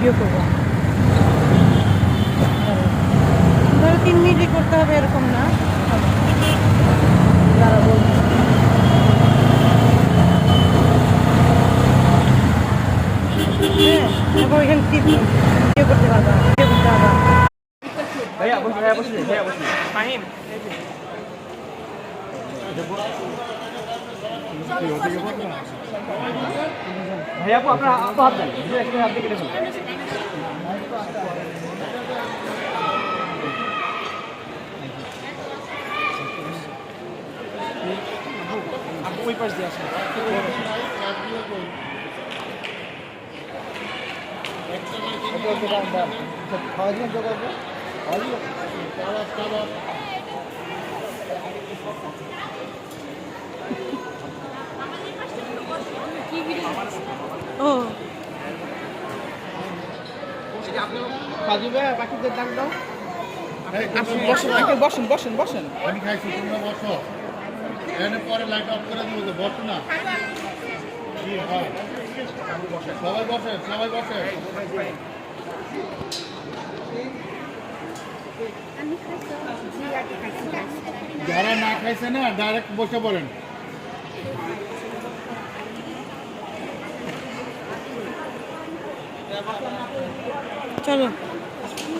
Video করবো। ধরো 3 মিনিটই করতে হবে এরকম না, যারা বলবো হ্যাঁ, এখন ওইখানে ভিডিও করতে পারবা, ভিডিও করতে পারবা। ভাইয়া বসুন, ভাইয়া বসুন, ভাইয়া বসুন। মাহিম ভাইয়া আপু আপনার আপু হাত দেন, একটা হাত দিয়ে কেটে ফেলুন। আপু ওই পাশ দিয়ে আসেন। ও কাজী ভাই বাকিদের ডাক দাও। আসুন, বসেন, আগে বসেন বসেন বসেন। আমি খাইছি, তোমরা বসো। এখানে পরে লাইট অফ করে দিব, তো বসো না। হ্যাঁ। সবাই বসে, সবাই বসে। যারা না খাইছে না ডাইরেক্ট বসে পড়েন। চলো।